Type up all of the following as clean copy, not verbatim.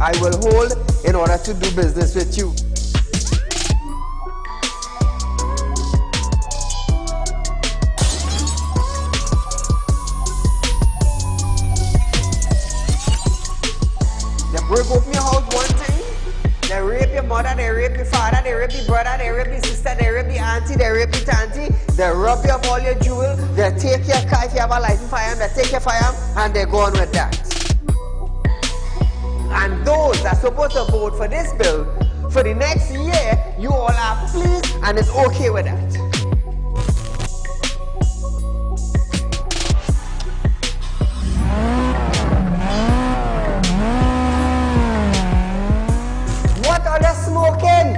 I will hold in order to do business with you. They break open your house one time, they rape your mother, they rape your father, they rape your brother, they rape your sister, they rape your auntie, they rape your auntie, they rob you of all your jewels, they take your car if you have a license firearm, they take your firearm and they go on with that. And those that are supposed to vote for this bill, for the next year, you all are pleased and it's okay with that. What are they smoking?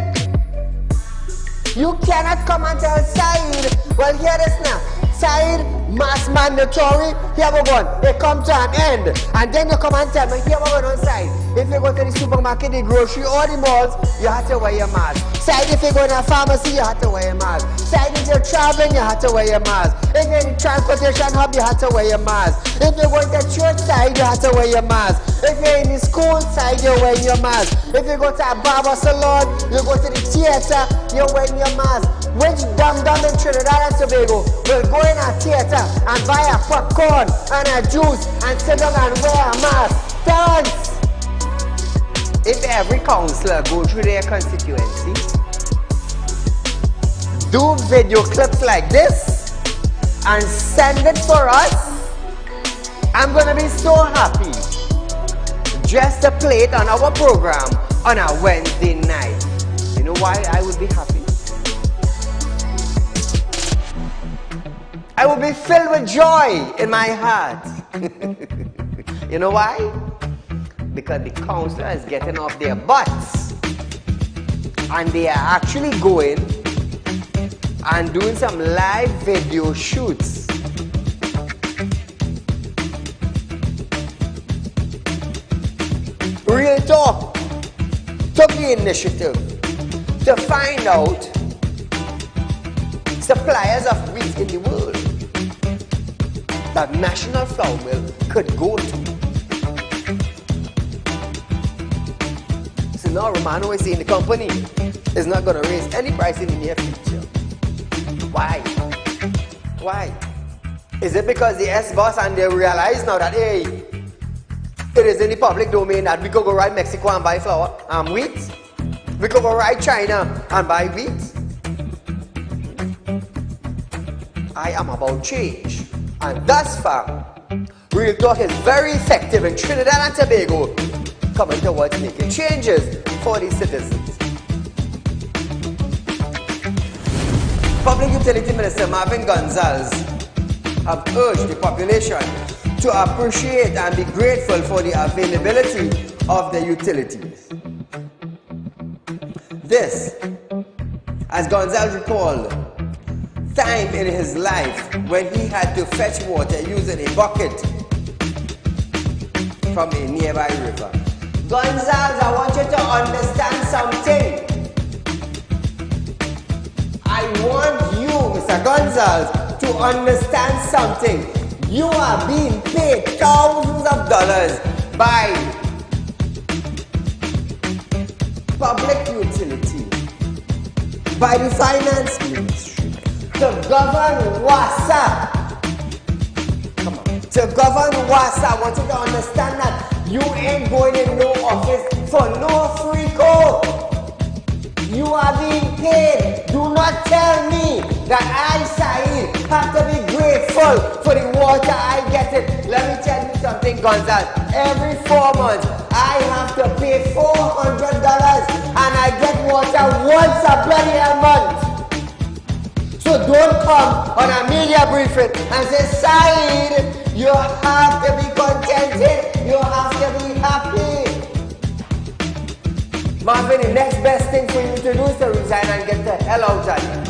You cannot come and tell Saieed, well hear this now, Saieed, mass mandatory, here we go, it come to an end. And then you come and tell me, here we go on Saieed. If you go to the supermarket, the grocery, or the malls, you have to wear your mask. Saieed, if you go to a pharmacy, you have to wear your mask. Saieed, if you're traveling, you have to wear your mask. If you're in the transportation hub, you have to wear your mask. If you're going to church side, you have to wear your mask. If you're in the school side, you're wearing your mask. If you go to a barber salon, you go to the theater, you're wearing your mask. Which dum-dum in Trinidad and Tobago will go in a theater and buy a popcorn and a juice and sit down and wear a mask? Dance! If every councillor go through their constituency, do video clips like this and send it for us, I'm gonna be so happy just to play it on our program on a Wednesday night. You know why I would be happy? I will be filled with joy in my heart. You know why? Because the councillor is getting off their butts and they are actually going and doing some live video shoots. Real Talk took the initiative to find out suppliers of wheat in the world that National Flour Mill could go to. So now Romano is saying the company is not going to raise any price in the near future. Why? Why? Is it because the S-boss and they realize now that, hey, it is in the public domain that we could go right Mexico and buy flour and wheat? We could go right China and buy wheat? I am about change. And thus far, Real Talk is very effective in Trinidad and Tobago, coming towards making changes for the citizens. Public Utility Minister Marvin Gonzalez have urged the population to appreciate and be grateful for the availability of the utilities. This, as Gonzalez recalled, time in his life when he had to fetch water using a bucket from a nearby river. Gonzalez, I want you to understand something. I want you, Mr. Gonzalez, to understand something. You are being paid thousands of dollars by public utility, by the finance ministry, to govern WASA. Come on. To govern WASA, I want you to understand that you ain't going in no office for no free code. You are being paid. Do not tell me that I, Saieed, have to be grateful for the water I get it. Let me tell you something, Gonzalez. Every 4 months, I have to pay $400 and I get water once a bloody month. So don't come on a media briefing and say, Saieed, you have to be contented. You have to be happy. Marvin, the next best thing for you to do is to resign and get the hell out of here.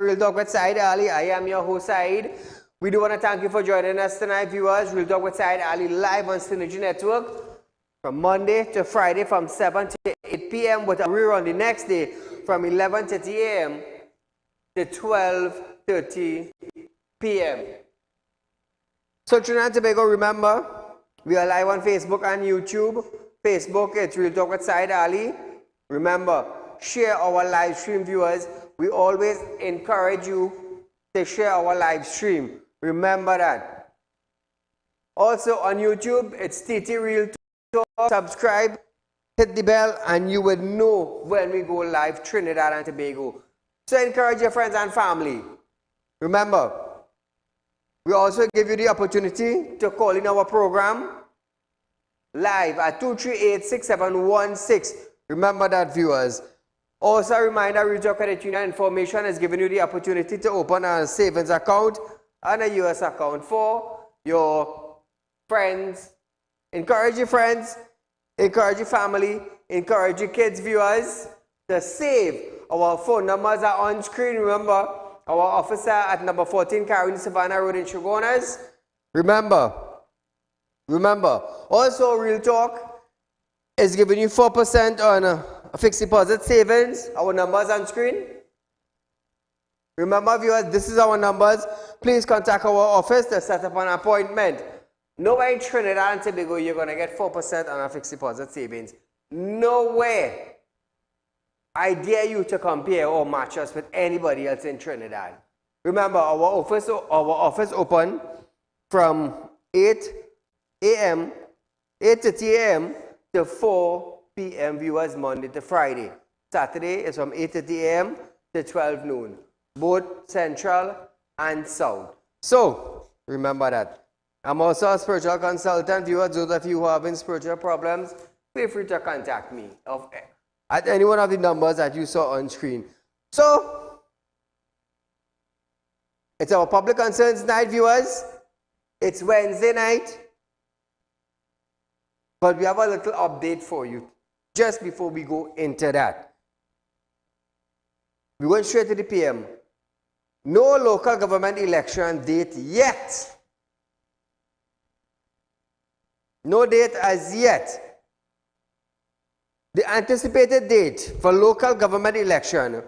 Real Talk with Saieed Ali. I am your host, Saeed. We do want to thank you for joining us tonight, viewers. Real Talk with Saieed Ali live on Synergy Network from Monday to Friday from 7 to 8 p.m. with a rerun the next day from 11:30 a.m. to 12:30 p.m. So Trinidad and Tobago, remember, we are live on Facebook and YouTube. Facebook, it's Real Talk with Saieed Ali. Remember, share our live stream, viewers. We always encourage you to share our live stream. Remember that. Also on YouTube, it's TT Real Talk. Subscribe, hit the bell, and you will know when we go live, Trinidad and Tobago. So encourage your friends and family. Remember, we also give you the opportunity to call in our program live at 238-6716. Remember that, viewers. Also a reminder, Real Talk Credit Union Information has given you the opportunity to open a savings account and a US account for your friends. Encourage your friends, encourage your family, encourage your kids, viewers, to save. Our phone numbers are on screen. Remember, our officer at number 14 Carolina Savannah Road in Shogunas. Remember. Also, Real Talk is giving you 4% on a fixed deposit savings. Our numbers on screen. Remember, viewers, this is our numbers. Please contact our office to set up an appointment. Nowhere in Trinidad and Tobago you're going to get 4% on a fixed deposit savings. Nowhere. I dare you to compare or match us with anybody else in Trinidad. Remember, our office open from 8:30 a.m. to 4 p.m. viewers, Monday to Friday. Saturday is from 8:30 a.m. to 12 noon, both Central and South. So, remember that. I'm also a spiritual consultant. Viewers, those of you who are having spiritual problems, feel free to contact me at any one of the numbers that you saw on screen. So, it's our public concerns night, viewers. It's Wednesday night. But we have a little update for you just before we go into that. We went straight to the PM. No local government election date yet. No date as yet. The anticipated date for local government election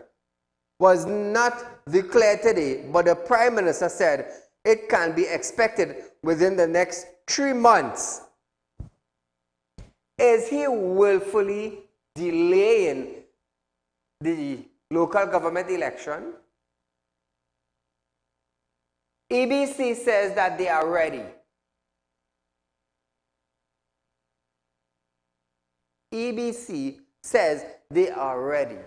was not declared today, but the Prime Minister said it can be expected within the next 3 months. Is he willfully delaying the local government election? EBC says that they are ready. EBC says they are ready.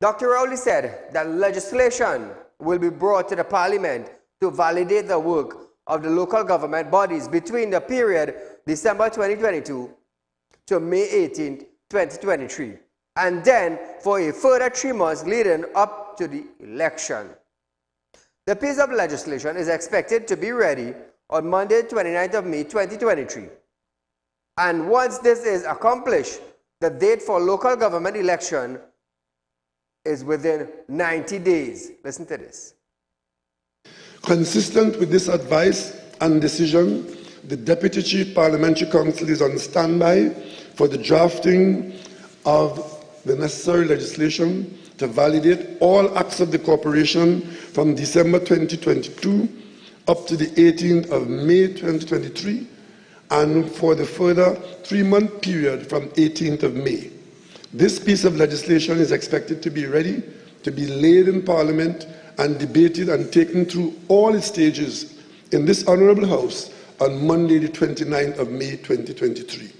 Dr. Rowley said that legislation will be brought to the Parliament to validate the work of the local government bodies between the period December 2022 to May 18, 2023, and then for a further 3 months leading up to the election. The piece of legislation is expected to be ready on Monday, 29th of May, 2023. And once this is accomplished, the date for local government election is within 90 days. Listen to this. Consistent with this advice and decision, the Deputy Chief Parliamentary Council is on standby for the drafting of the necessary legislation to validate all acts of the corporation from December 2022 up to the 18th of May 2023 and for the further 3-month period from 18th of May. This piece of legislation is expected to be ready to be laid in Parliament and debated and taken through all its stages in this Honourable House on Monday, the 29th of May 2023.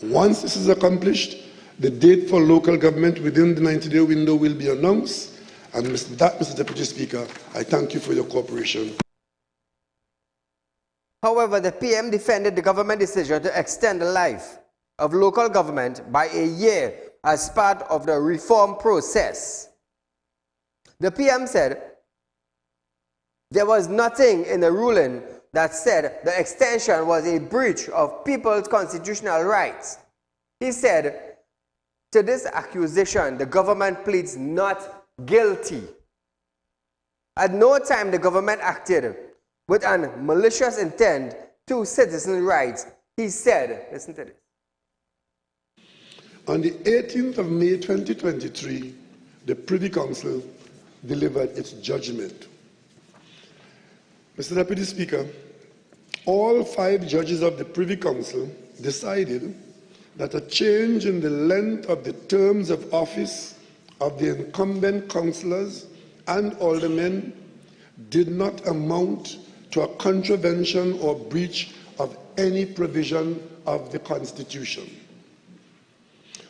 Once this is accomplished, the date for local government within the 90-day window will be announced. And with that, Mr. Deputy Speaker, I thank you for your cooperation. However, the PM defended the government decision to extend the life of local government by a year as part of the reform process. The PM said there was nothing in the ruling that said the extension was a breach of people's constitutional rights. He said, to this accusation, the government pleads not guilty. At no time the government acted with an malicious intent to citizens' rights, he said. Listen to this. On the 18th of May 2023, the Privy Council delivered its judgment. Mr. Deputy Speaker, all 5 judges of the Privy Council decided that a change in the length of the terms of office of the incumbent councillors and aldermen did not amount to a contravention or breach of any provision of the Constitution.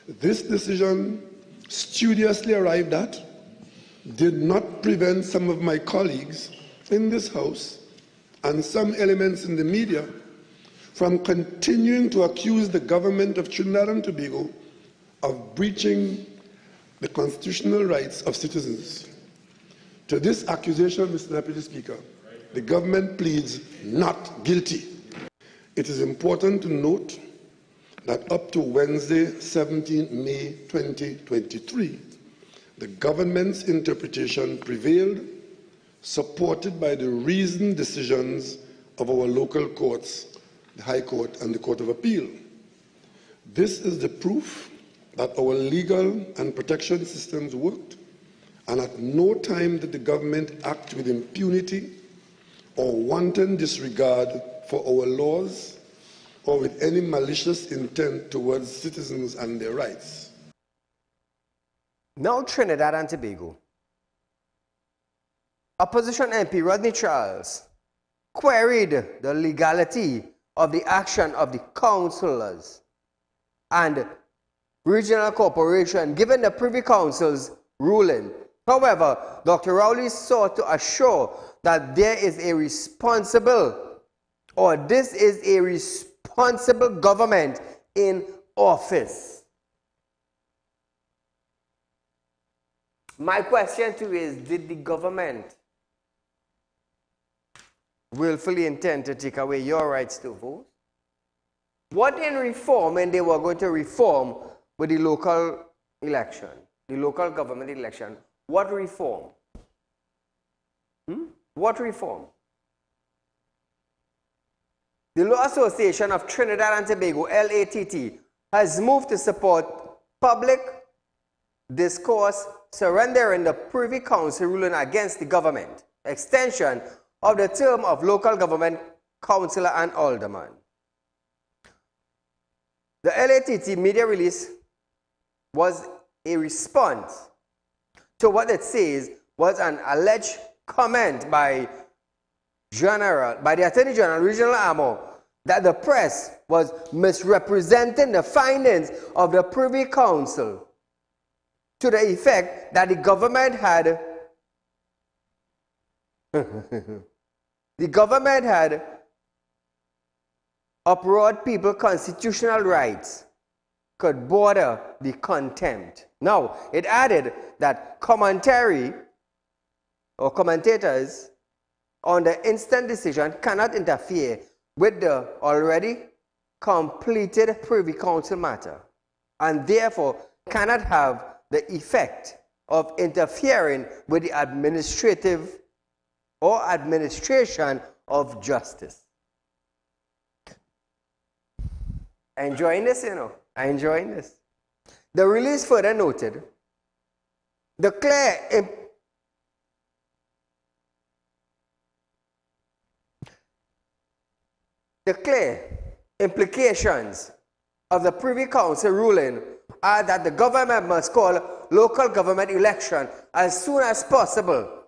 This decision, studiously arrived at, did not prevent some of my colleagues in this House and some elements in the media from continuing to accuse the government of Trinidad and Tobago of breaching the constitutional rights of citizens. To this accusation, Mr. Deputy Speaker, the government pleads not guilty. It is important to note that up to Wednesday, 17 May 2023, the government's interpretation prevailed, supported by the reasoned decisions of our local courts, the High Court and the Court of Appeal. This is the proof that our legal and protection systems worked, and at no time did the government act with impunity or wanton disregard for our laws or with any malicious intent towards citizens and their rights. Now Trinidad and Tobago. Opposition MP Rodney Charles queried the legality of the action of the councillors and regional corporation given the Privy Council's ruling. However, Dr. Rowley sought to assure that there is a responsible, or this is a responsible government in office. My question to you is, did the government willfully intend to take away your rights to vote? What in reform, and they were going to reform with the local election, the local government election, what reform? What reform? The Law Association of Trinidad and Tobago, LATT, has moved to support public discourse surrendering the Privy Council ruling against the government, extension of the term of local government councillor and alderman. The LATT media release was a response to what it says was an alleged comment by the Attorney General, Regional Amo, that the press was misrepresenting the findings of the Privy Council to the effect that the government had uprooted people's constitutional rights could border the contempt. Now, it added that commentary or commentators on the instant decision cannot interfere with the already completed Privy Council matter, and therefore cannot have the effect of interfering with the administrative or administration of justice. Enjoying this, you know? Enjoying this. The release further noted the clear implications of the Privy Council ruling are that the government must call local government election as soon as possible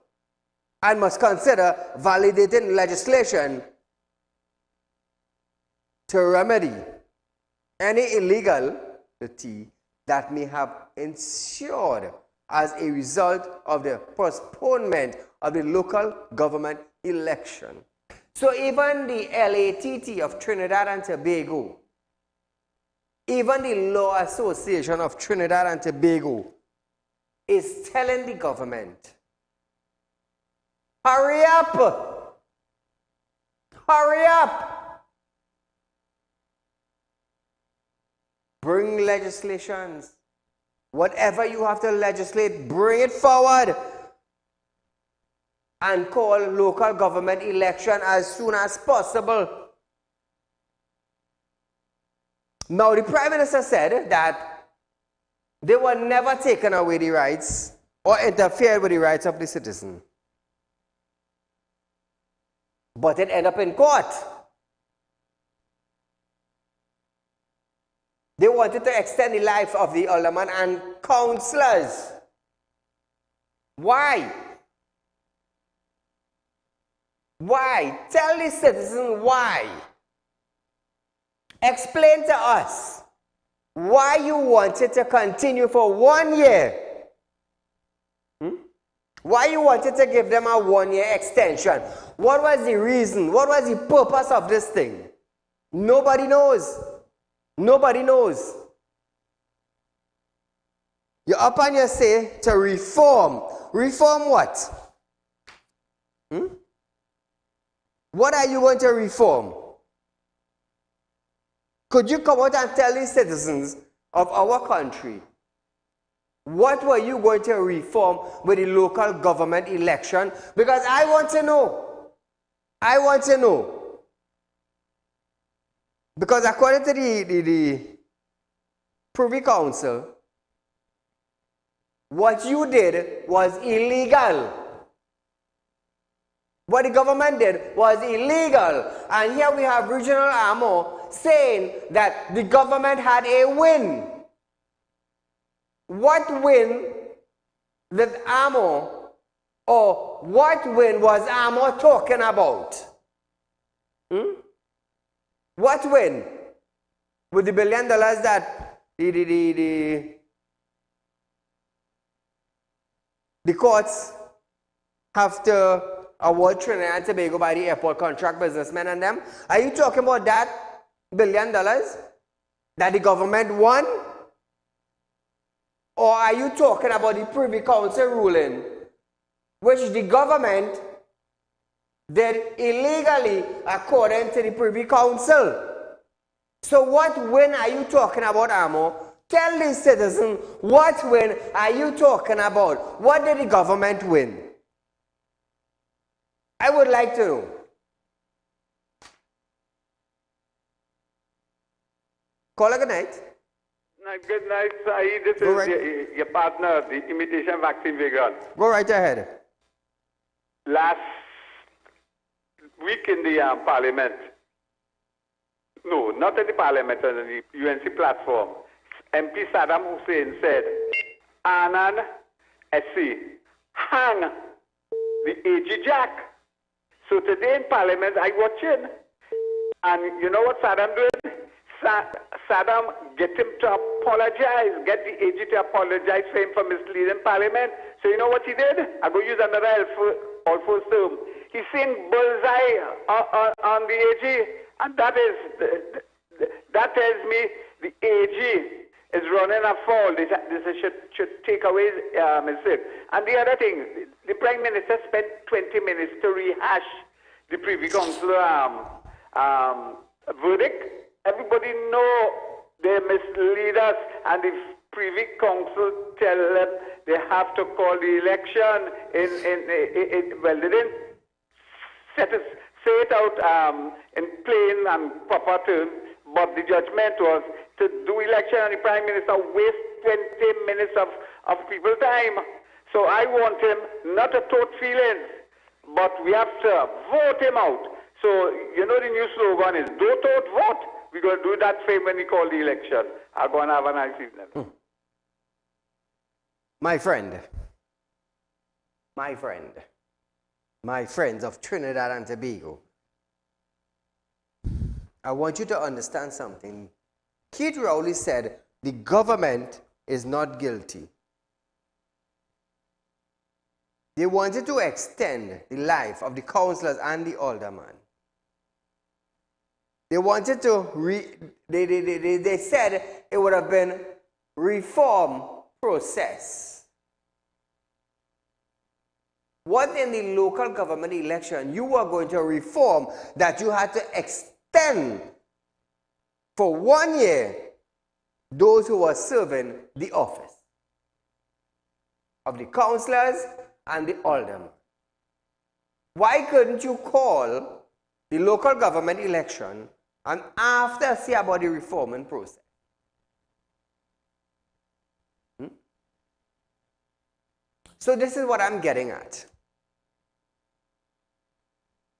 and must consider validating legislation to remedy any illegality that may have ensued as a result of the postponement of the local government election. So even the LATT of Trinidad and Tobago, even the Law Association of Trinidad and Tobago is telling the government, hurry up, hurry up, bring legislations Whatever you have to legislate, bring it forward. And call local government election as soon as possible. Now, the Prime Minister said that they were never taken away the rights or interfered with the rights of the citizen. But it ended up in court. They wanted to extend the life of the alderman and councillors. Why? Why? Tell the citizen why. Explain to us why you wanted to continue for 1 year. Why you wanted to give them a 1-year extension. What was the reason? What was the purpose of this thing? Nobody knows. Nobody knows. You're up on your say to reform. Reform what? What are you going to reform? Could you come out and tell the citizens of our country what were you going to reform with the local government election? Because I want to know. I want to know. Because according to the Privy Council, what you did was illegal. What the government did was illegal. And here we have Regional Amo saying that the government had a win. What win did Amo, or what win was Amo talking about? What win? With the $1 billion that the courts have to award Trinidad and Tobago by the airport contract businessmen and them. Are you talking about that $1 billion that the government won? Or are you talking about the Privy Council ruling, which the government did illegally according to the Privy Council? So what win are you talking about, Amo? Tell the citizen, what win are you talking about? What did the government win? I would like to know. Call a good night. Good night, Saeed. This is your partner, the imitation vaccine vegan. Go right ahead. Last week in the parliament, no, not in the parliament, on the UNC platform, MP Saddam Hussein said, Anand SC, hang the AG Jack. So today in parliament, I watching, and you know what Saddam doing? Saddam get him to apologize, get the AG to apologize for him for misleading parliament. So you know what he did? I go use another helpful term. He's saying bullseye on the AG, and that tells me the AG is running afoul. This should take away mistake. And the other thing, the Prime Minister spent 20 minutes to rehash the Privy Council verdict. Everybody know they mislead us, and the Privy Council tell them they have to call the election well, they didn't say it out in plain and proper terms, but the judgment was to do election, and the Prime Minister waste 20 minutes of people's time. So I want him not to tote feelings, but we have to vote him out. So, you know, the new slogan is, don't tote, vote. We're going to do that for him when we call the election. I'm going to have a nice evening. My friends of Trinidad and Tobago, I want you to understand something. Keith Rowley said, the government is not guilty. They wanted to extend the life of the councillors and the alderman. They wanted to, they said it would have been reform process. What in the local government election you were going to reform that you had to extend for 1 year those who were serving the office? of the councillors and the aldermen. Why couldn't you call the local government election and after see about the reforming process? So this is what I'm getting at.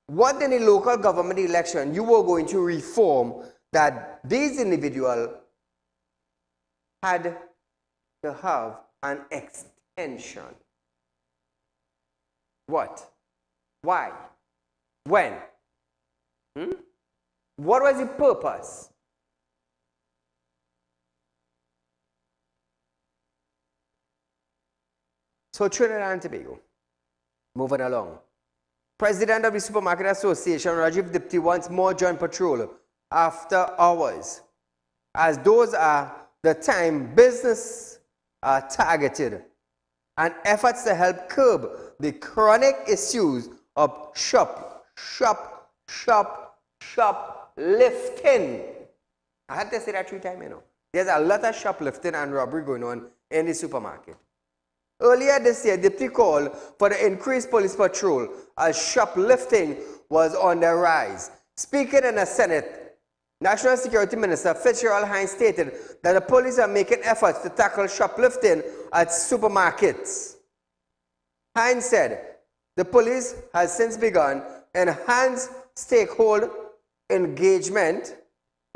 What in the local government election you were going to reform that these individuals had to have an extension? What? Why? When? What was the purpose? So Trinidad and Tobago, moving along. President of the Supermarket Association, Rajiv Dipti, wants more joint patrol after hours, as those are the time business are targeted, and efforts to help curb the chronic issues of shoplifting. I had to say that 3 times, you know. There's a lot of shoplifting and robbery going on in the supermarket. Earlier this year, Dipti called for the increased police patrol as shoplifting was on the rise. Speaking in the Senate, National Security Minister Fitzgerald Hines stated that the police are making efforts to tackle shoplifting at supermarkets. Hines said the police has since begun enhanced stakeholder engagement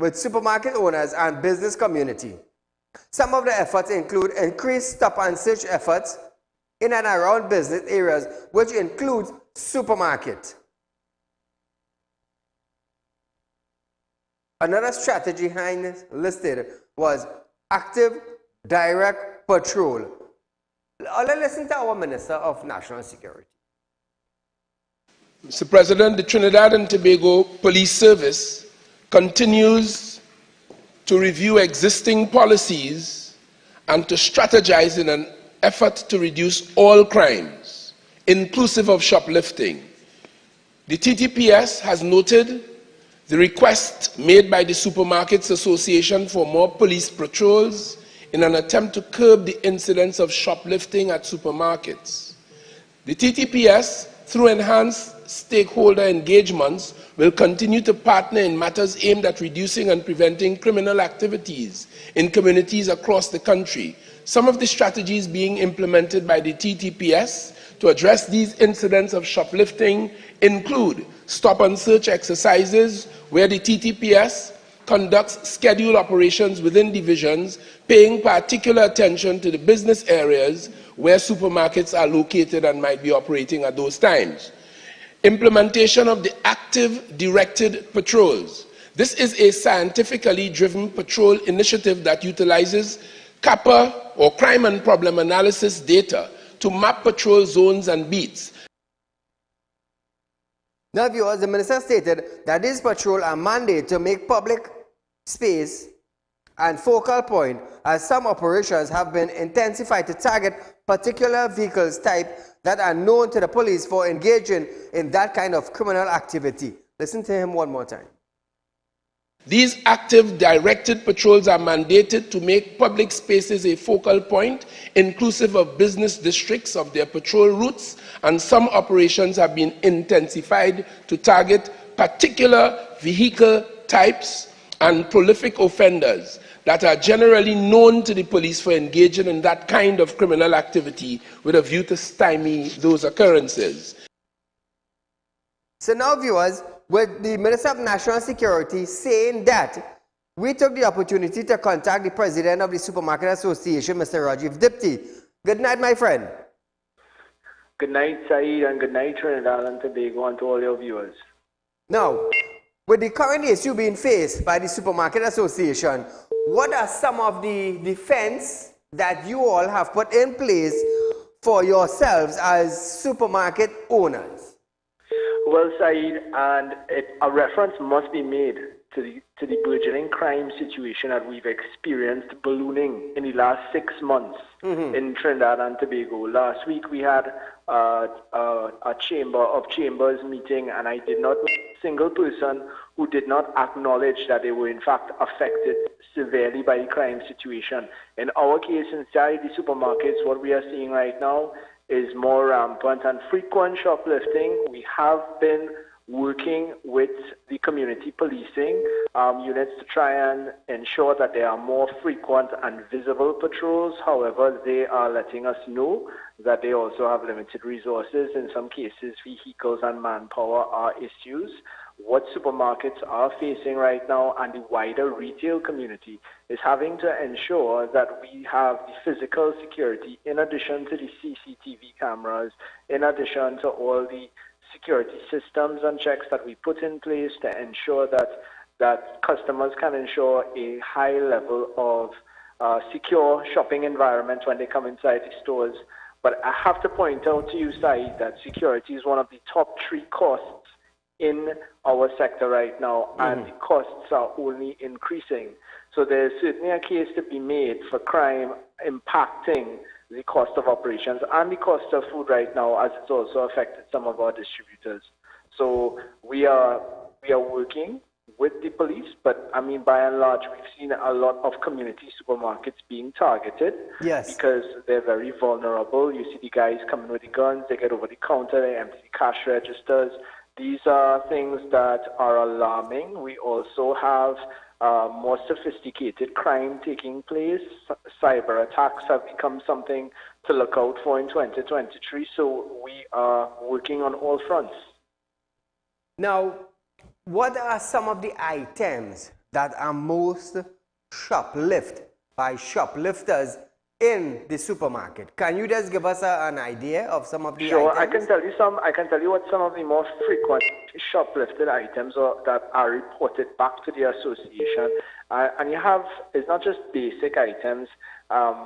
with supermarket owners and business community. Some of the efforts include increased stop and search efforts in and around business areas, which includes supermarket. Another strategy Hines listed was active direct patrol. Let's listen to our Minister of National Security. Mr. President, the Trinidad and Tobago Police Service continues to review existing policies and to strategize in an effort to reduce all crimes, inclusive of shoplifting. The TTPS has noted the request made by the Supermarkets Association for more police patrols in an attempt to curb the incidence of shoplifting at supermarkets. The TTPS, through enhanced stakeholder engagements, will continue to partner in matters aimed at reducing and preventing criminal activities in communities across the country. Some of the strategies being implemented by the TTPS to address these incidents of shoplifting include stop and search exercises, where the TTPS conducts scheduled operations within divisions, paying particular attention to the business areas where supermarkets are located and might be operating at those times. Implementation of the active directed patrols. This is a scientifically driven patrol initiative that utilizes CAPA, or crime and problem analysis data, to map patrol zones and beats. Now, viewers, the minister stated that these patrols are mandated to make public space and focal point, as some operations have been intensified to target particular vehicles type that are known to the police for engaging in that kind of criminal activity. Listen to him one more time. These active directed patrols are mandated to make public spaces a focal point, inclusive of business districts of their patrol routes, and some operations have been intensified to target particular vehicle types and prolific offenders that are generally known to the police for engaging in that kind of criminal activity, with a view to stymie those occurrences. So now, viewers, with the Minister of National Security saying that, we took the opportunity to contact the President of the Supermarket Association, Mr. Rajiv Dipti. Good night, my friend. Good night, Saeed, and good night, Trinidad and Tobago, and to all your viewers. Now, with the current issue being faced by the Supermarket Association, what are some of the defense that you all have put in place for yourselves as supermarket owners? Well, Saeed, and a reference must be made to the burgeoning crime situation that we've experienced ballooning in the last 6 months in Trinidad and Tobago. Last week we had a chamber of chambers meeting, and I did not meet a single person who did not acknowledge that they were in fact affected severely by the crime situation. In our case, inside the supermarkets, what we are seeing right now is more rampant and frequent shoplifting. We have been working with the community policing units to try and ensure that there are more frequent and visible patrols. However, they are letting us know that they also have limited resources. In some cases, vehicles and manpower are issues. What supermarkets are facing right now, and the wider retail community, is having to ensure that we have the physical security in addition to the CCTV cameras, in addition to all the security systems and checks that we put in place to ensure that customers can ensure a high level of secure shopping environment when they come inside the stores. But I have to point out to you, Saeed, that security is one of the top 3 costs in our sector right now, and the costs are only increasing. So there's certainly a case to be made for crime impacting the cost of operations and the cost of food right now, as it's also affected some of our distributors. So we are working with the police, but I mean, by and large, we've seen a lot of community supermarkets being targeted because they're very vulnerable. You see the guys coming with the guns, they get over the counter, they empty the cash registers. These are things that are alarming. We also have more sophisticated crime taking place. Cyber attacks have become something to look out for in 2023, so we are working on all fronts. Now, what are some of the items that are most shoplifted by shoplifters in the supermarket? Can you just give us an idea of some of the items? Sure, I can tell you what some of the more frequent shoplifted items that are reported back to the association. And you have, it's not just basic items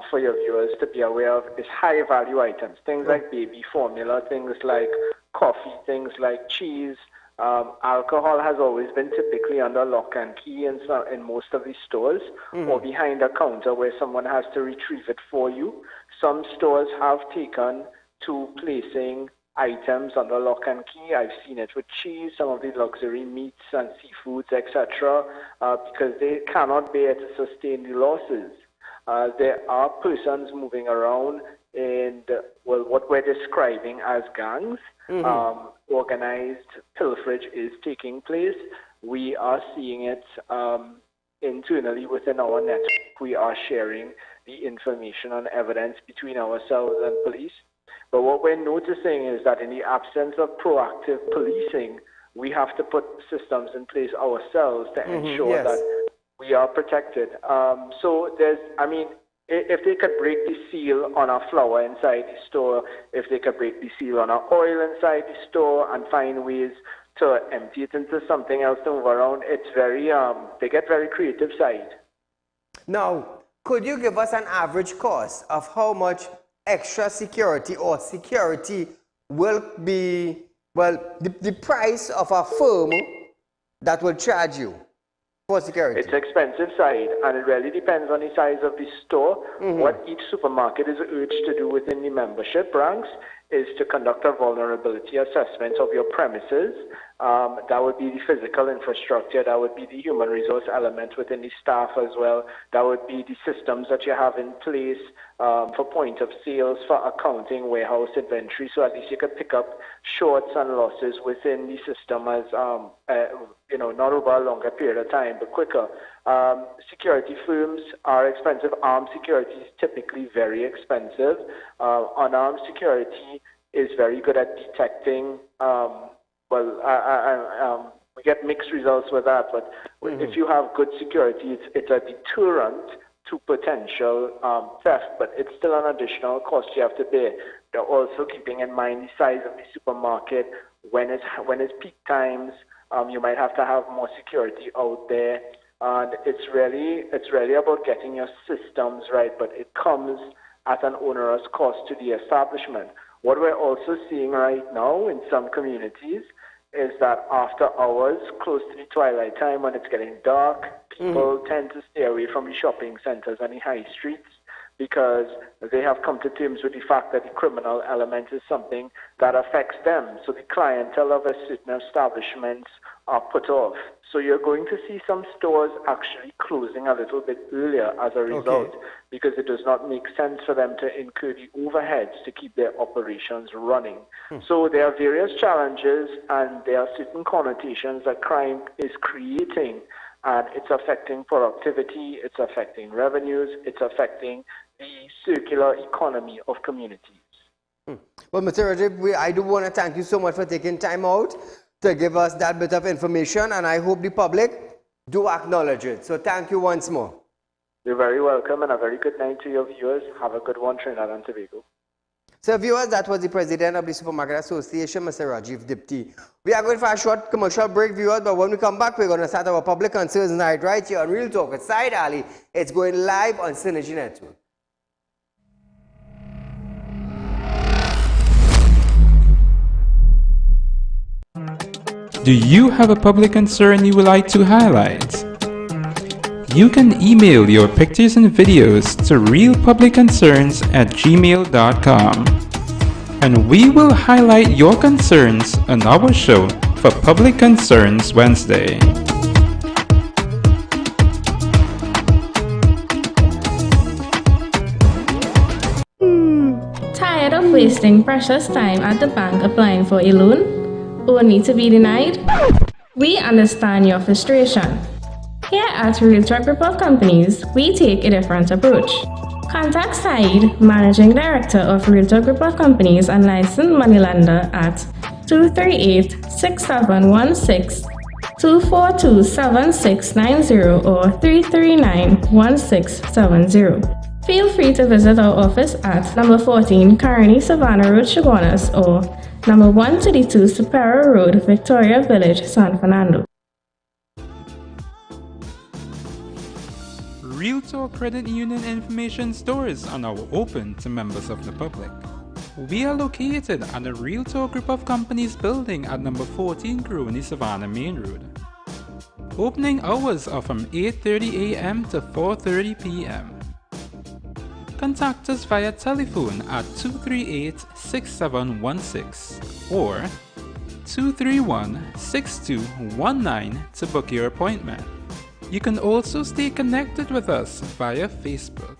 for your viewers to be aware of, it's high value items, things like baby formula, things like coffee, things like cheese. Alcohol has always been typically under lock and key in most of these stores, or behind a counter where someone has to retrieve it for you. Some stores have taken to placing items under lock and key. I've seen it with cheese, some of the luxury meats and seafoods, etc., because they cannot bear to sustain the losses. There are persons moving around in what we're describing as gangs. Organized pilferage is taking place. We are seeing it internally within our network. We are sharing the information and evidence between ourselves and police. But what we're noticing is that in the absence of proactive policing, we have to put systems in place ourselves to ensure that we are protected. So there's, I mean, if they could break the seal on a flour inside the store, if they could break the seal on our oil inside the store and find ways to empty it into something else to move around, it's very, they get very creative side. Now, could you give us an average cost of how much extra security or security will be, well, the price of a firm that will charge you for security? It's expensive side, and it really depends on the size of the store. What each supermarket is urged to do within the membership ranks is to conduct a vulnerability assessment of your premises. That would be the physical infrastructure, that would be the human resource element within the staff as well, that would be the systems that you have in place for point of sales, for accounting, warehouse inventory, so at least you could pick up shorts and losses within the system as, you know, not over a longer period of time, but quicker. Security firms are expensive. Armed security is typically very expensive. Unarmed security is very good at detecting, we get mixed results with that, but if you have good security, it's a deterrent to potential theft, but it's still an additional cost you have to bear. They're also keeping in mind the size of the supermarket. When it's peak times, you might have to have more security out there. And it's really about getting your systems right, but it comes at an onerous cost to the establishment. What we're also seeing right now in some communities is that after hours, close to the twilight time when it's getting dark, people tend to stay away from the shopping centers and the high streets because they have come to terms with the fact that the criminal element is something that affects them. So the clientele of a certain establishments are put off. So you're going to see some stores actually closing a little bit earlier as a result because it does not make sense for them to incur the overheads to keep their operations running. So there are various challenges and there are certain connotations that crime is creating, and it's affecting productivity, it's affecting revenues, it's affecting the circular economy of communities. Well, Mr. Rajib, I do want to thank you so much for taking time out to give us that bit of information, and I hope the public do acknowledge it. So thank you once more. You're very welcome, and a very good night to your viewers. Have a good one, Trinidad and Tobago. So viewers, that was the president of the Supermarket Association, Mr. Rajiv Dipti. We are going for a short commercial break, viewers, but when we come back, we're going to start our public concerns night right here on Real Talk with Saieed Ali. It's going live on Synergy Network. Do you have a public concern you would like to highlight? You can email your pictures and videos to realpublicconcerns@gmail.com, and we will highlight your concerns on our show for Public Concerns Wednesday. Tired of wasting precious time at the bank applying for a loan, only to be denied? We understand your frustration. Here at Realtalk Group of Companies, we take a different approach. Contact Saeed, Managing Director of Realtalk Group of Companies and licensed moneylender at 238-6716, 242-7690 or 339-1670. Feel free to visit our office at number 14 Carney Savannah Road, Chaguanas, or number 132 Superior Road, Victoria Village, San Fernando. Realtalk Credit Union information stores are now open to members of the public. We are located at the Realtalk Group of Companies building at number 14 Carney Savannah Main Road. Opening hours are from 8:30 a.m. to 4:30 p.m. Contact us via telephone at 238-6716 or 231-6219 to book your appointment. You can also stay connected with us via Facebook.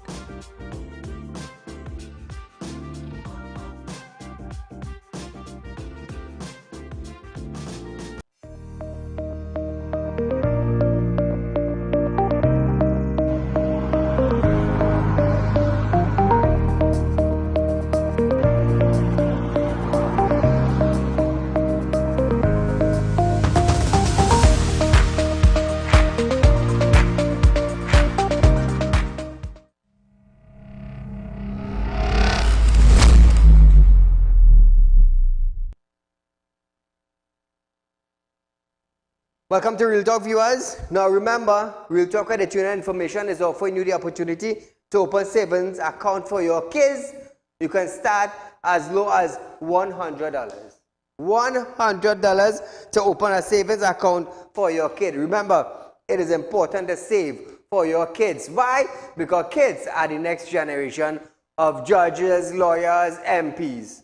Welcome to Real Talk, viewers. Now remember, Real Talk Credit Union information is offering you the opportunity to open savings account for your kids. You can start as low as $100. $100 to open a savings account for your kid. Remember, it is important to save for your kids. Why? Because kids are the next generation of judges, lawyers, MPs.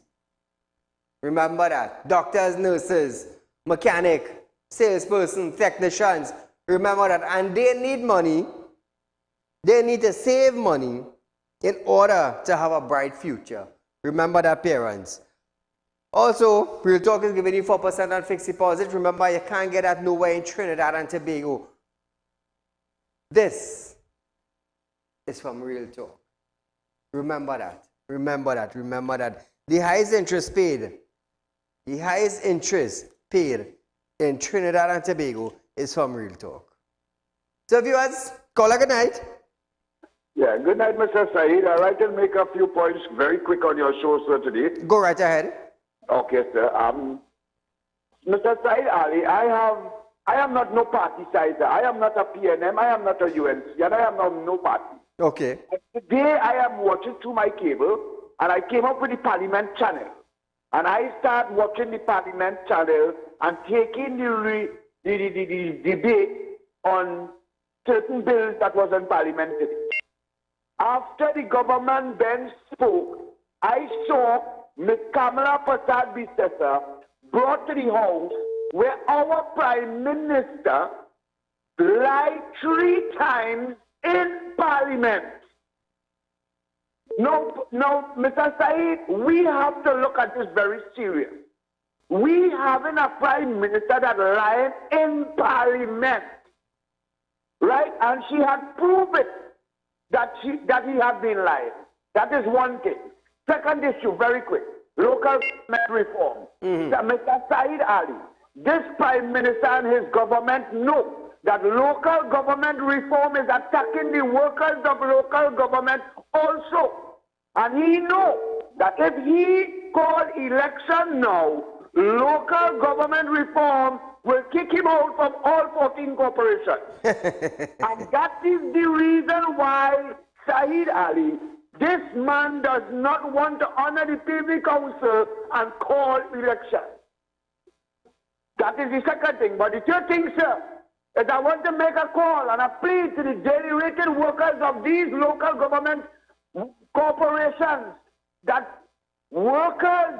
Remember that. Doctors, nurses, mechanic, salesperson, technicians, remember that, and they need money. They need to save money in order to have a bright future. Remember that, parents. Also, Real Talk is giving you 4% on fixed deposit. Remember, you can't get that nowhere in Trinidad and Tobago. This is from Real Talk. Remember that. Remember that. Remember that. The highest interest paid in Trinidad and Tobago is from Real Talk. So viewers, call a good night. Yeah, good night, Mr. Saeed. I'd like to make a few points very quick on your show, sir, today. Go right ahead. Okay, sir. Mr. Saeed Ali, I am not no party side. I am not a PNM, I am not a UNC, and I am not no party. Okay. But today I am watching through my cable, and I came up with the Parliament channel. And I start watching the Parliament channel and taking the debate on certain bills that was in Parliament today. After the government then spoke, I saw Ms. Kamala Prasad Bissessa brought to the House where our Prime Minister lied 3 times in Parliament. Now, Mr. Saeed, we have to look at this very serious. We having a Prime Minister that lied in Parliament, right? And she had proven that he had been lying. That is one thing. Second issue, very quick, local government reform. Mr. Saieed Ali, this Prime Minister and his government know that local government reform is attacking the workers of local government also. And he knows that if he called election now, local government reform will kick him out from all 14 corporations. And that is the reason why Saieed Ali, this man does not want to honor the PV Council and call election. That is the second thing. But the third thing, sir, is I want to make a call and a plea to the daily rated workers of these local government corporations that workers,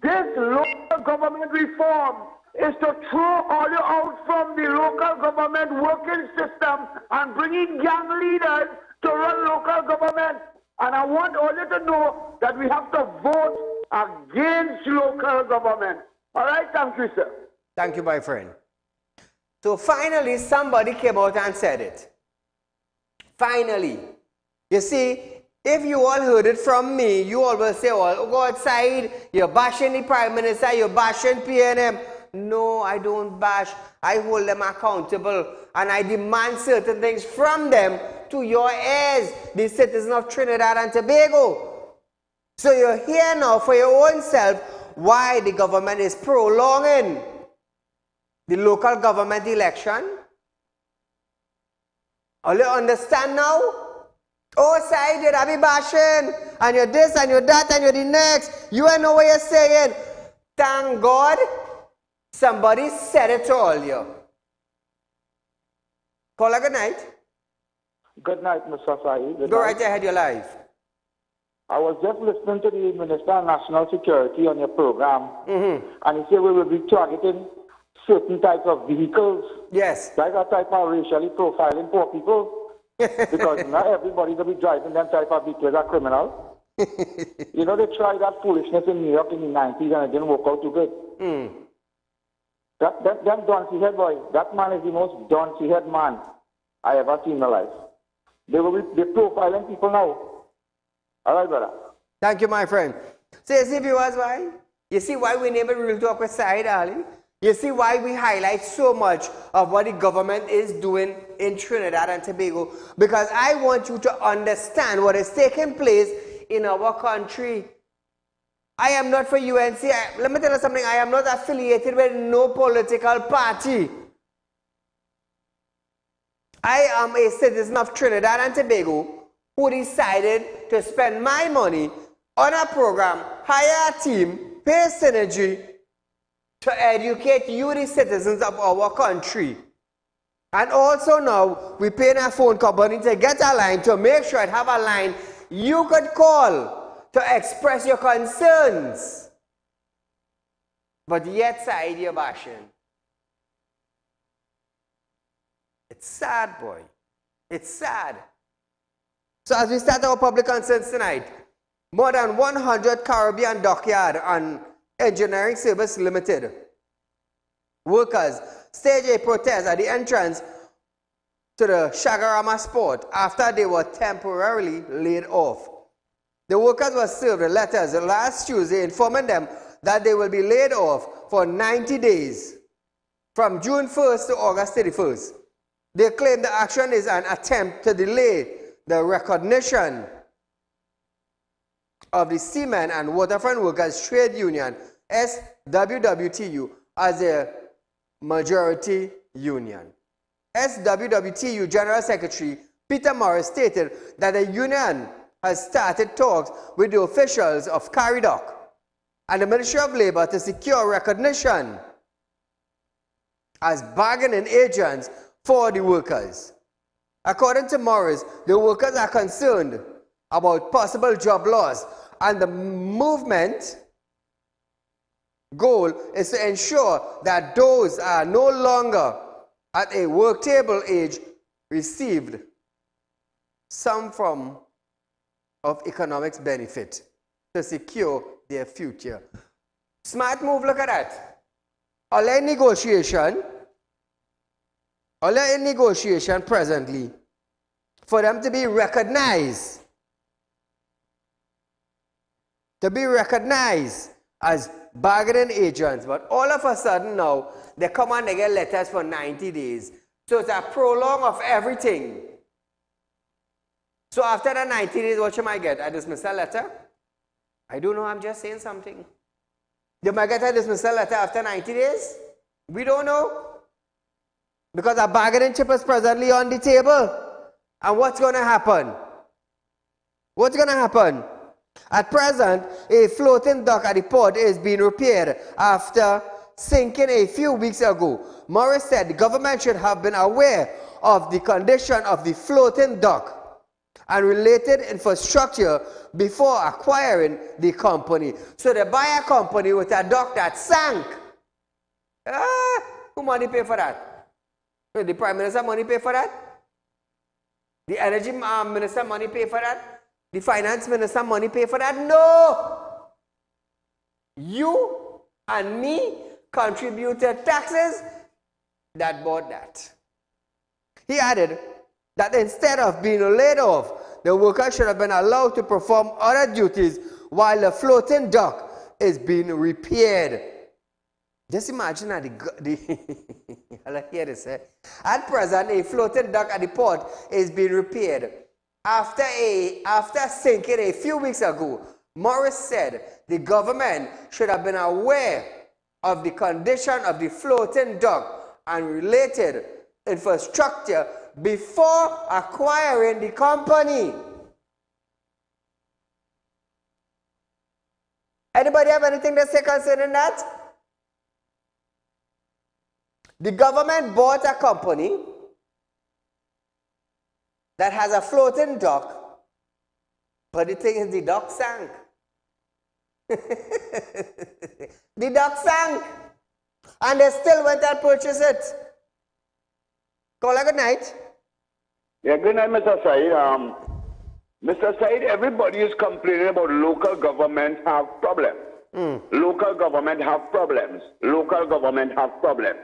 this local government reform is to throw all you out from the local government working system and bring in young leaders to run local government. And I want all you to know that we have to vote against local government. All right, thank you, sir. Thank you, my friend. So finally, somebody came out and said it. Finally. You see, if you all heard it from me, you all will say, oh, go outside, you're bashing the Prime Minister, you're bashing PNM. No, I don't bash. I hold them accountable and I demand certain things from them to your heirs, the citizens of Trinidad and Tobago. So you're here now for your own self why the government is prolonging the local government election. All you understand now? Oh, side, you're Abby bashing, and you're this, and you're that, and you're the next. You ain't know what you're saying. Thank God, somebody said it to all you. Caller, good night. Good night, Mr. Saeed. Go right ahead, you're live. I was just listening to the Minister of National Security on your program, and he said we will be targeting certain types of vehicles. Yes. Like a type of racially profiling poor people. Because not everybody will be driving them type of vehicles are criminal. You know, they tried that foolishness in New York in the 90s and it didn't work out too good. That donkey head boy, that man is the most donkey head man I ever seen in my life. They're profiling people now. All right, brother. Thank you, my friend. So you see, viewers, why? You see why we never Real Talk with Saieed Ali? You see why we highlight so much of what the government is doing in Trinidad and Tobago? Because I want you to understand what is taking place in our country. I am not for UNC. Let me tell you something. I am not affiliated with no political party. I am a citizen of Trinidad and Tobago who decided to spend my money on a program, hire a team, pay synergy, to educate you, the citizens of our country. And also now, we're paying a phone company to get a line, to make sure it have a line you could call to express your concerns. But yet, Saeed, you're bashing. It's sad, boy. It's sad. So as we start our public concerns tonight, more than 100 Caribbean Dockyard and Engineering Service Limited workers staged a protest at the entrance to the Shagarama Sport after they were temporarily laid off. The workers were served letters last Tuesday informing them that they will be laid off for 90 days from June 1st to August 31st. They claim the action is an attempt to delay the recognition of the Seamen and Waterfront Workers Trade Union, SWWTU, as a majority union. SWWTU General Secretary Peter Morris stated that the union has started talks with the officials of Caridoc and the Ministry of Labour to secure recognition as bargaining agents for the workers. According to Morris, the workers are concerned about possible job loss, and the movement goal is to ensure that those are no longer at a work table age received some form of economic benefit to secure their future. Smart move, look at that. All in negotiation presently for them to be recognized as bargaining agents. But all of a sudden now, they come and they get letters for 90 days. So it's a prolong of everything. So after the 90 days, what you might get? A dismissal letter? I don't know, I'm just saying something. You might get a dismissal letter after 90 days? We don't know. Because a bargaining chip is presently on the table. And what's going to happen? What's going to happen? At present, a floating dock at the port is being repaired after sinking a few weeks ago. Morris said the government should have been aware of the condition of the floating dock and related infrastructure before acquiring the company. So they buy a company with a dock that sank. Who money pay for that? The Prime Minister money pay for that? The Energy Minister money pay for that? The Finance Minister money pay for that? No! You and me contributed taxes that bought that. He added that instead of being laid off, the worker should have been allowed to perform other duties while the floating dock is being repaired. Just imagine that at present, a floating dock at the port is being repaired. After sinking a few weeks ago, Morris said the government should have been aware of the condition of the floating dock and related infrastructure before acquiring the company. Anybody have anything to say concerning that? The government bought a company that has a floating dock, but the thing is the dock sank. The dock sank, and they still went and purchased it. Caller, good night. Yeah, good night, Mr. Said. Mr. Said, everybody is complaining about local government have problems. Local government have problems. Local government have problems.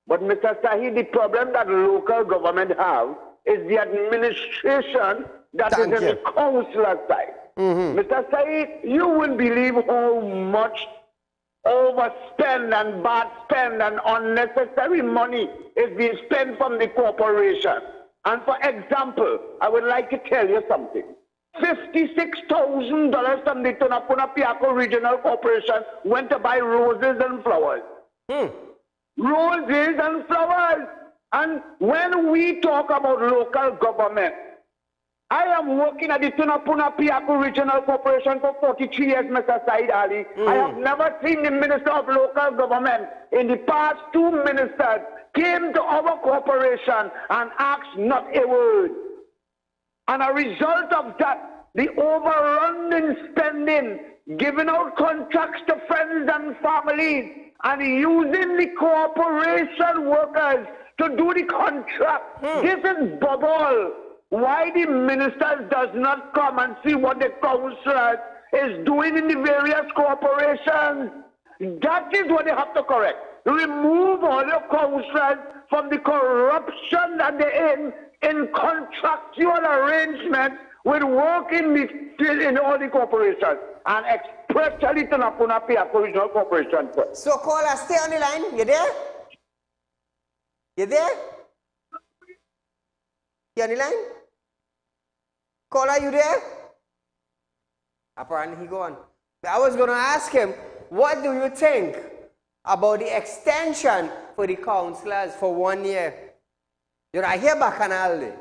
But Mr. Said, the problem that local government have is the administration that is in the council side. Mr. Said, you wouldn't believe how much overspend and bad spend and unnecessary money is being spent from the corporation. And for example, I would like to tell you something. $56,000 from the Tunapuna Piako Regional Corporation went to buy roses and flowers. Roses and flowers. And when we talk about local government, I am working at the Tunapuna Piako Regional Corporation for 43 years, Mr. Saieed Ali. I have never seen the Minister of Local Government. In the past, 2 ministers came to our corporation and asked not a word. And a result of that, the overrunning spending, giving out contracts to friends and families, and using the corporation workers to do the contract. This is bubble. Why the ministers does not come and see what the councillors is doing in the various corporations? That is what they have to correct. Remove all the councillors from the corruption that they're in contractual arrangements with work in all the corporations, and especially to Tunapuna Piako Regional Corporation. So caller, stay on the line. You there? You there? You on the line? Caller, you there? Apparently he gone. I was going to ask him, what do you think about the extension for the councillors for 1 year? You're right here, Bacchanal.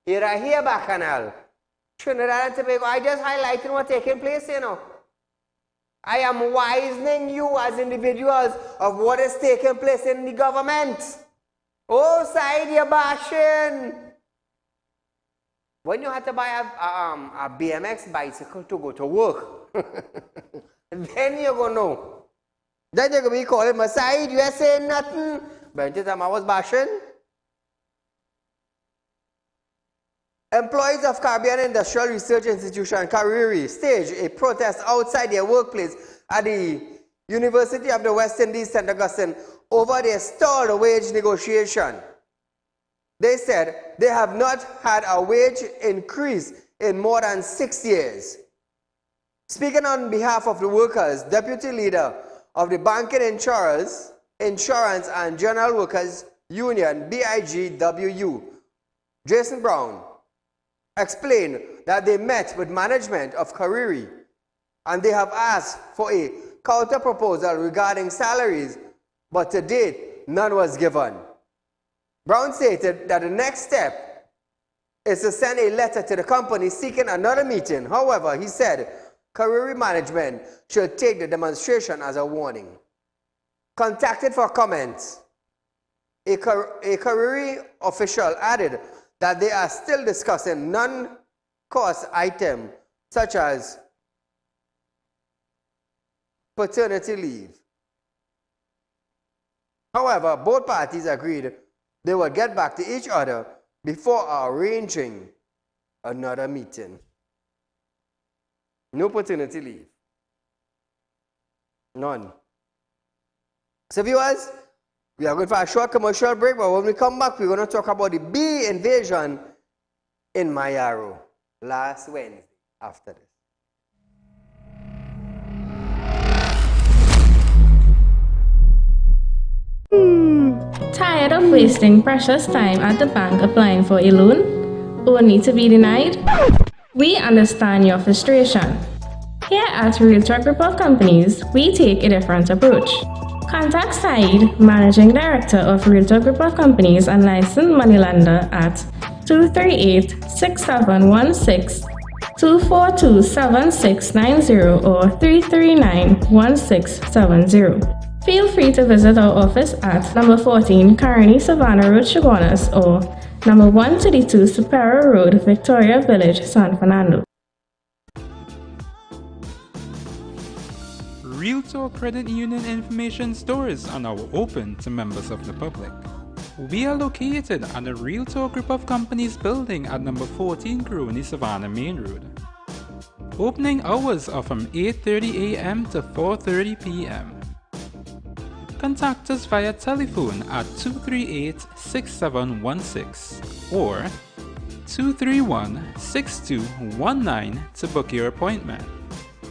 You're right here, Bacchanal. Trinidad and Tobago, I just highlighted what's taking place, you know. I am wisening you as individuals of what is taking place in the government. Oh, Saieed, you're bashing. When you had to buy a BMX bicycle to go to work, then you're going to know. Then you're going to be calling me, Saieed, you are saying nothing. But until time I was bashing. Employees of Caribbean Industrial Research Institution, Kariri, staged a protest outside their workplace at the University of the West Indies, St. Augustine, over their stalled wage negotiation. They said they have not had a wage increase in more than 6 years. Speaking on behalf of the workers, Deputy Leader of the Banking Insurance and General Workers Union, BIGWU, Jason Brown, explained that they met with management of Kariri and they have asked for a counter proposal regarding salaries, but to date, none was given. Brown stated that the next step is to send a letter to the company seeking another meeting. However, he said Kariri management should take the demonstration as a warning. Contacted for comments, a Kariri official added that they are still discussing non-cost items such as paternity leave. However, both parties agreed they would get back to each other before arranging another meeting. No paternity leave. None. So viewers, we are going for a short commercial break, but when we come back, we're going to talk about the bee invasion in Mayaro last Wednesday after this. Tired of wasting precious time at the bank applying for a loan, only to be denied? We understand your frustration. Here at Realtor Group of Companies, we take a different approach. Contact Saieed, Managing Director of Realtor Group of Companies and licensed moneylender at 238-6716, 242-7690 or 339-1670. Feel free to visit our office at number 14 Caroni Savannah Road, Chaguanas, or number 132 Superior Road, Victoria Village, San Fernando. Realtor Credit Union information stores are now open to members of the public. We are located at the Realtor Group of Companies building at number 14 Caroni Savannah Main Road. Opening hours are from 8:30 a.m. to 4:30 p.m. Contact us via telephone at 238-6716 or 231-6219 to book your appointment.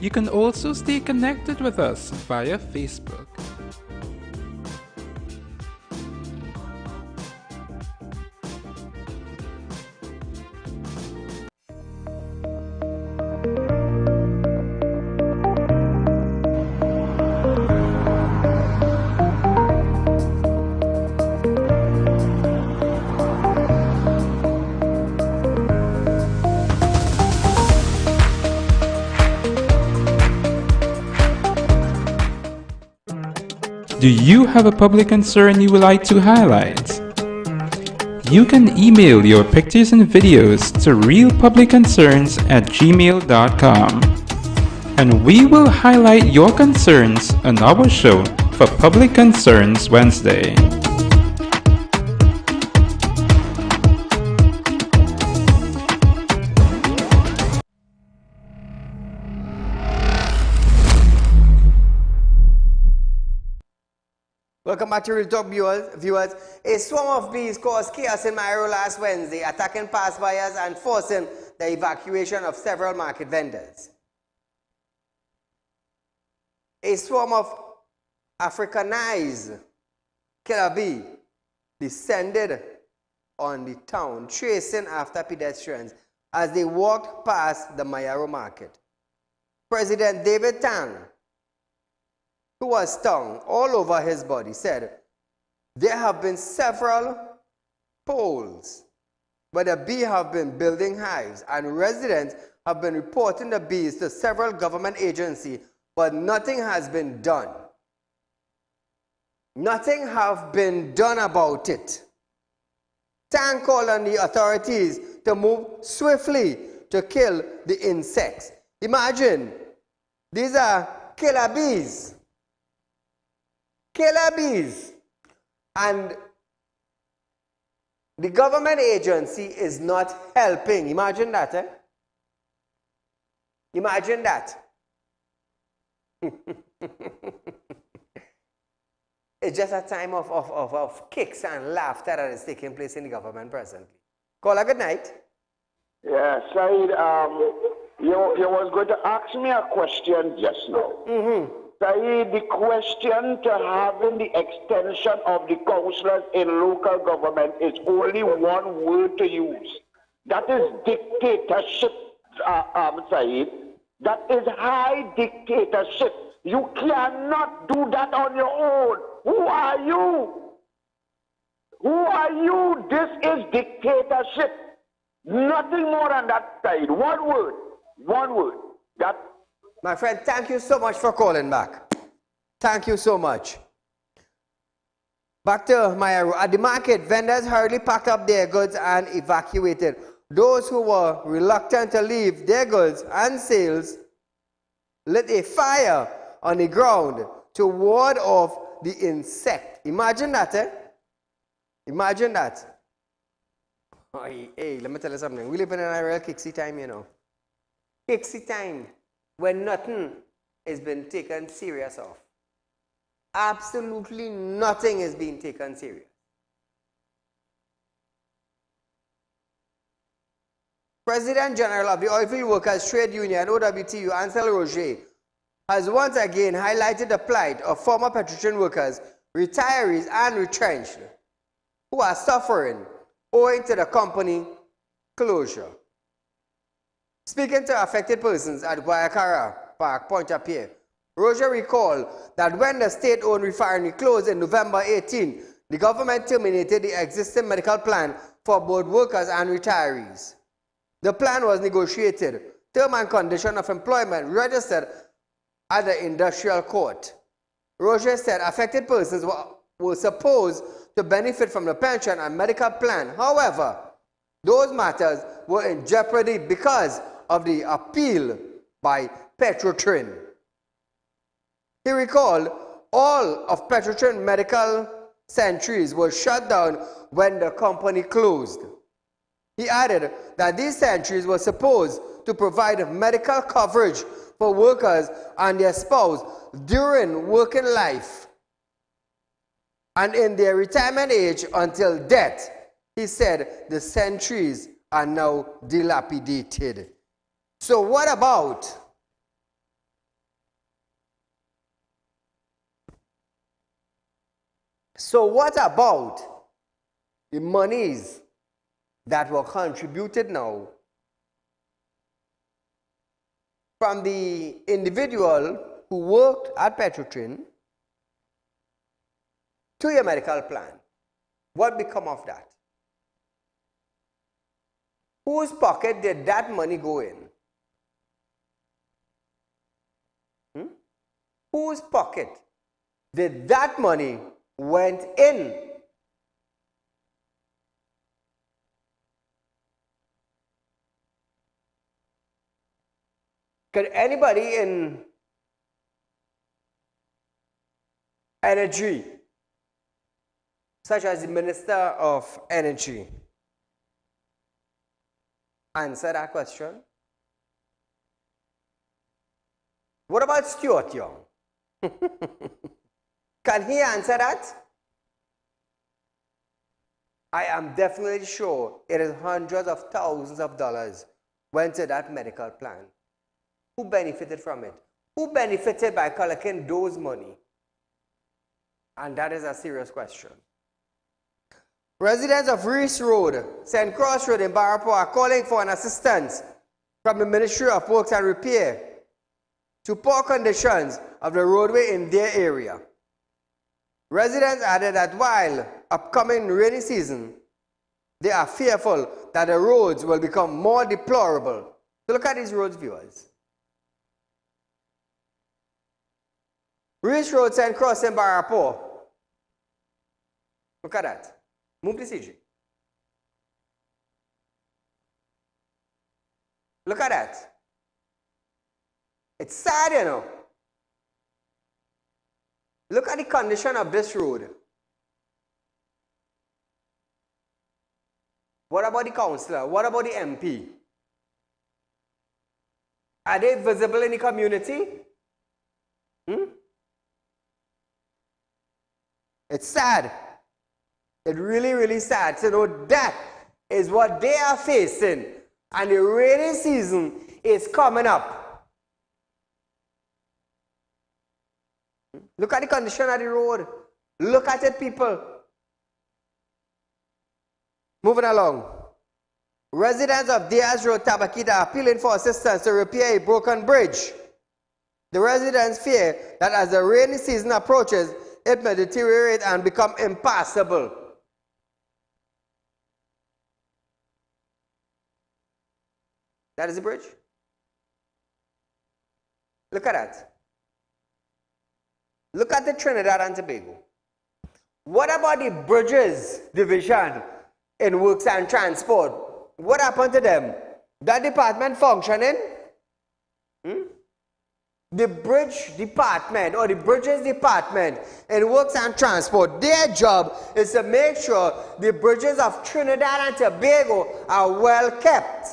You can also stay connected with us via Facebook. Do you have a public concern you would like to highlight? You can email your pictures and videos to realpublicconcerns@gmail.com, and we will highlight your concerns on our show for Public Concerns Wednesday. Welcome back to Real Talk viewers. A swarm of bees caused chaos in Mayaro last Wednesday, attacking passers-by and forcing the evacuation of several market vendors. A swarm of Africanized killer bee descended on the town, chasing after pedestrians as they walked past the Mayaro market. President David Tang, who was stung all over his body, said there have been several polls where the bees have been building hives, and residents have been reporting the bees to several government agencies but nothing has been done. Nothing have been done about it. Thank call on the authorities to move swiftly to kill the insects. Imagine, these are killer bees. Killer bees. And the government agency is not helping. Imagine that, eh? Imagine that. It's just a time of kicks and laughter that is taking place in the government presently. Caller, good night. Yeah, Saeed, you was going to ask me a question just now. Saeed, the question to having the extension of the councillors in local government is only one word to use. That is dictatorship, Saeed. That is high dictatorship. You cannot do that on your own. Who are you? Who are you? This is dictatorship. Nothing more than that, Saeed. One word. One word. That. My friend, thank you so much for calling back. Thank you so much. Back to Maya. At the market, vendors hurriedly packed up their goods and evacuated. Those who were reluctant to leave their goods and sales lit a fire on the ground to ward off the insect. Imagine that, eh? Imagine that. Oh, hey, let me tell you something. We live in a real kicksy time, you know. Kicksy time when nothing is being taken serious of. Absolutely nothing is being taken serious. President General of the Oilfield Workers Trade Union, OWTU, Ansel Roger, has once again highlighted the plight of former petroleum workers, retirees, and retrenched who are suffering owing to the company closure. Speaking to affected persons at Guayakara Park, Pointe-à-Pied, Roger recalled that when the state-owned refinery closed in November 18, the government terminated the existing medical plan for both workers and retirees. The plan was negotiated, term and condition of employment registered at the industrial court. Roger said affected persons were supposed to benefit from the pension and medical plan. However, those matters were in jeopardy because of the appeal by Petrotrin. He recalled all of Petrotrin medical centres were shut down when the company closed. He added that these centres were supposed to provide medical coverage for workers and their spouse during working life and in their retirement age until death. He said the centres are now dilapidated. So what about the monies that were contributed now from the individual who worked at Petrotrin to your medical plan? What become of that? Whose pocket did that money go in? Whose pocket did that money went in? Could anybody in energy, such as the Minister of Energy, answer that question? What about Stuart Young? Can he answer that? I am definitely sure it is hundreds of thousands of dollars went to that medical plan. Who benefited from it? Who benefited by collecting those money? And that is a serious question. Residents of Reese Road, St. Cross Road in Barrapo are calling for an assistance from the Ministry of Works and Repair to poor conditions of the roadway in their area. Residents added that while upcoming rainy season, they are fearful that the roads will become more deplorable. So look at these roads, viewers. Reach Road and crossing Barapo. Look at that. Move the CG. Look at that. It's sad, you know. Look at the condition of this road. What about the councillor? What about the MP? Are they visible in the community? It's sad. It's really, really sad. So, know, that is what they are facing. And the rainy season is coming up. Look at the condition of the road. Look at it, people. Moving along. Residents of Diaz Road, Tabakida, are appealing for assistance to repair a broken bridge. The residents fear that as the rainy season approaches, it may deteriorate and become impassable. That is the bridge. Look at that. Look at the Trinidad and Tobago. What about the bridges division in Works and Transport? What happened to them? That department functioning? The bridge department or the bridges department in Works and Transport, their job is to make sure the bridges of Trinidad and Tobago are well kept.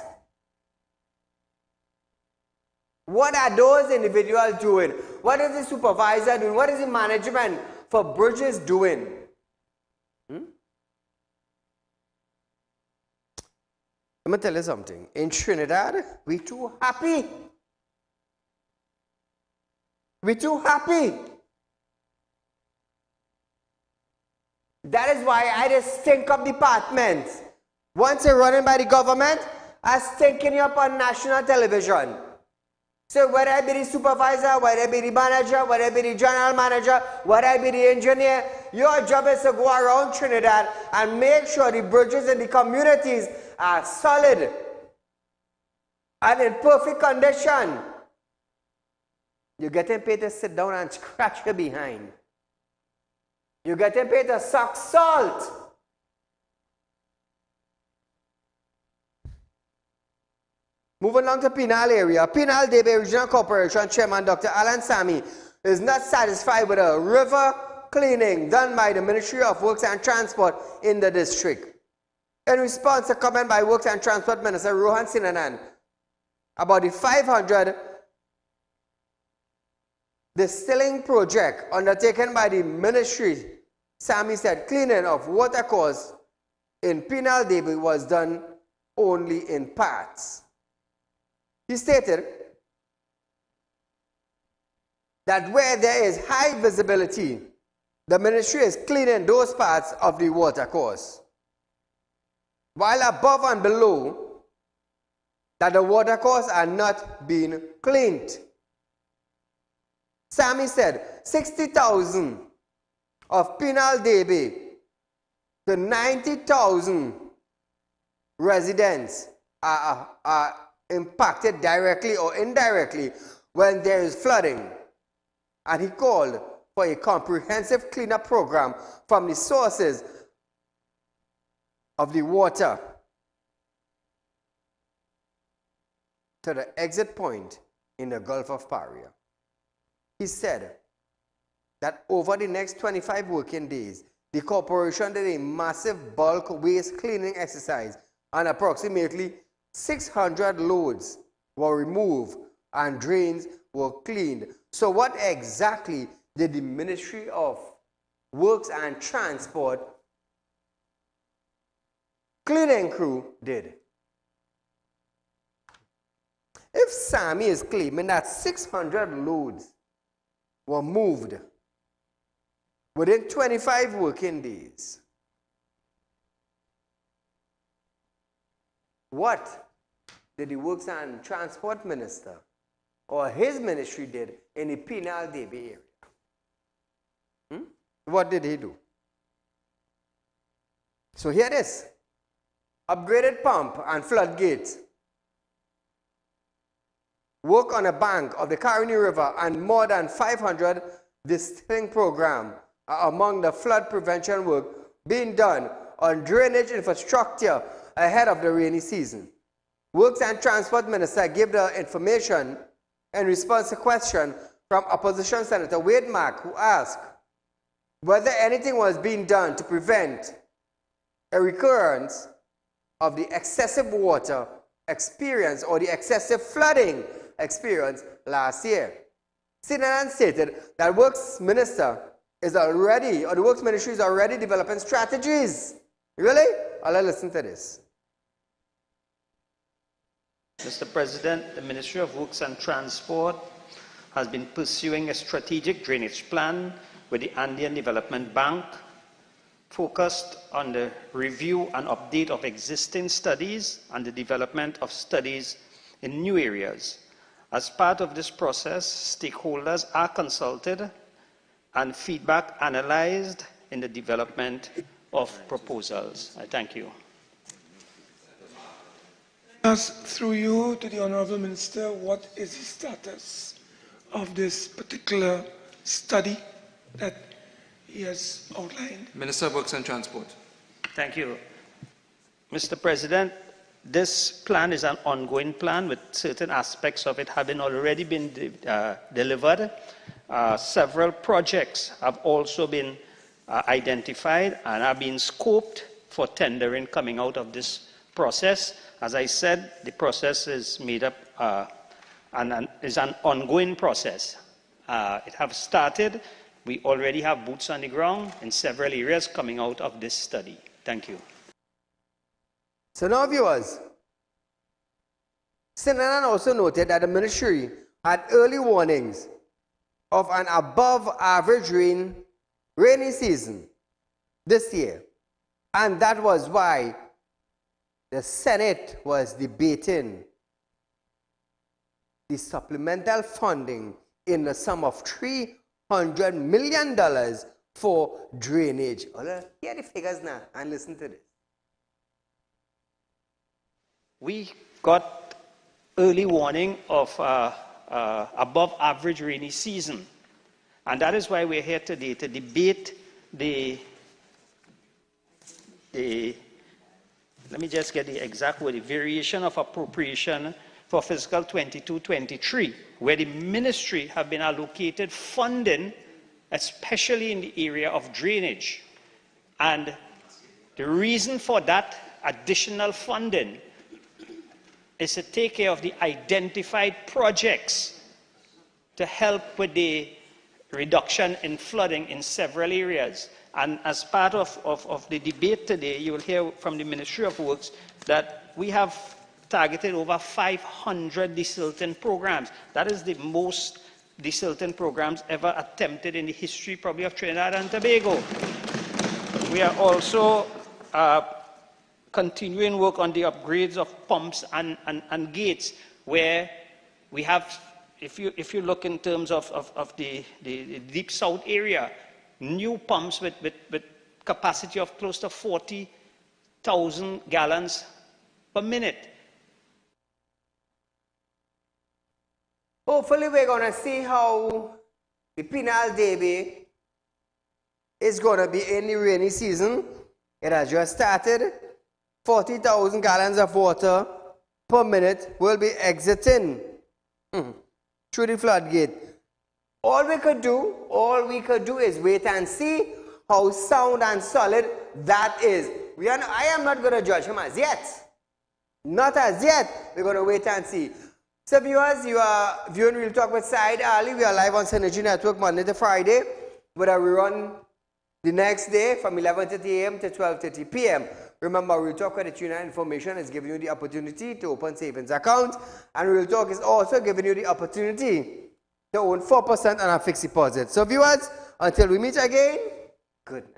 What are those individuals doing? What is the supervisor doing? What is the management for bridges doing? Let me tell you something. In Trinidad, we're too happy. We're too happy. That is why I just stink up departments. Once you're running by the government, I stinking you up on national television. So whether I be the supervisor, whether I be the manager, whether I be the general manager, whether I be the engineer, your job is to go around Trinidad and make sure the bridges in the communities are solid and in perfect condition. You're getting paid to sit down and scratch your behind. You're getting paid to suck salt. Moving along to Penal area. Penal Debe Regional Corporation Chairman Dr. Alan Sami is not satisfied with a river cleaning done by the Ministry of Works and Transport in the district. In response to comment by Works and Transport Minister Rohan Sinanan about the 500 distilling project undertaken by the ministry, Sami said cleaning of watercourse in Penal Debe was done only in parts. He stated that where there is high visibility, the ministry is cleaning those parts of the watercourse, while above and below, that the watercourse are not being cleaned. Sami said 60,000 of Penal Debe to 90,000 residents are impacted directly or indirectly when there is flooding. And he called for a comprehensive cleanup program from the sources of the water to the exit point in the Gulf of Paria. He said that over the next 25 working days, the corporation did a massive bulk waste cleaning exercise and approximately 600 loads were removed and drains were cleaned. So what exactly did the Ministry of Works and Transport cleaning crew did? If Sami is claiming that 600 loads were moved within 25 working days, what did the Works and Transport Minister or his ministry did in the Penal Debe area? What did he do? So here it is. Upgraded pump and floodgate. Work on a bank of the Caroni River and more than 500 distilling program are among the flood prevention work being done on drainage infrastructure ahead of the rainy season. Works and Transport Minister gave the information in response to a question from Opposition Senator Wade Mack, who asked whether anything was being done to prevent a recurrence of the excessive water experience or the excessive flooding experience last year. CNN stated that Works Minister is already, or the Works Ministry is already developing strategies. Really? I'll listen to this. Mr. President, the Ministry of Works and Transport has been pursuing a strategic drainage plan with the Andean Development Bank focused on the review and update of existing studies and the development of studies in new areas. As part of this process, stakeholders are consulted and feedback analyzed in the development of proposals. I thank you. Through you to the Honourable Minister, what is the status of this particular study that he has outlined? Minister of Works and Transport. Thank you. Mr. President, this plan is an ongoing plan with certain aspects of it having already been delivered. Several projects have also been identified and are being scoped for tendering coming out of this process. As I said, the process is made up and is an ongoing process. It has started. We already have boots on the ground in several areas coming out of this study. Thank you. So now, viewers, CNN also noted that the ministry had early warnings of an above-average rainy season this year, and that was why the Senate was debating the supplemental funding in the sum of $300 million for drainage. Hear the figures now and listen to this. We got early warning of above average rainy season, and that is why we're here today to debate let me just get the exact word, the variation of appropriation for fiscal 22-23, where the ministry have been allocated funding, especially in the area of drainage. And the reason for that additional funding is to take care of the identified projects to help with the reduction in flooding in several areas. And as part of the debate today, you will hear from the Ministry of Works that we have targeted over 500 desilting programs. That is the most desilting programs ever attempted in the history probably of Trinidad and Tobago. We are also continuing work on the upgrades of pumps and gates, where we have, if you look in terms of the Deep South area, new pumps with capacity of close to 40,000 gallons per minute. Hopefully we're going to see how the Pinal Davy is going to be in the rainy season. It has just started. 40,000 gallons of water per minute will be exiting through the floodgate. All we could do is wait and see how sound and solid that is. I am not going to judge him as yet. Not as yet. We're going to wait and see. So viewers, you are viewing Real Talk with Saieed Ali. We are live on Synergy Network Monday to Friday, where we run the next day from 11:30 a.m. to 12:30 p.m. Remember, Real Talk Credit Union information is giving you the opportunity to open savings account, and Real Talk is also giving you the opportunity to own 4% on a fixed deposit. So viewers, until we meet again, good night.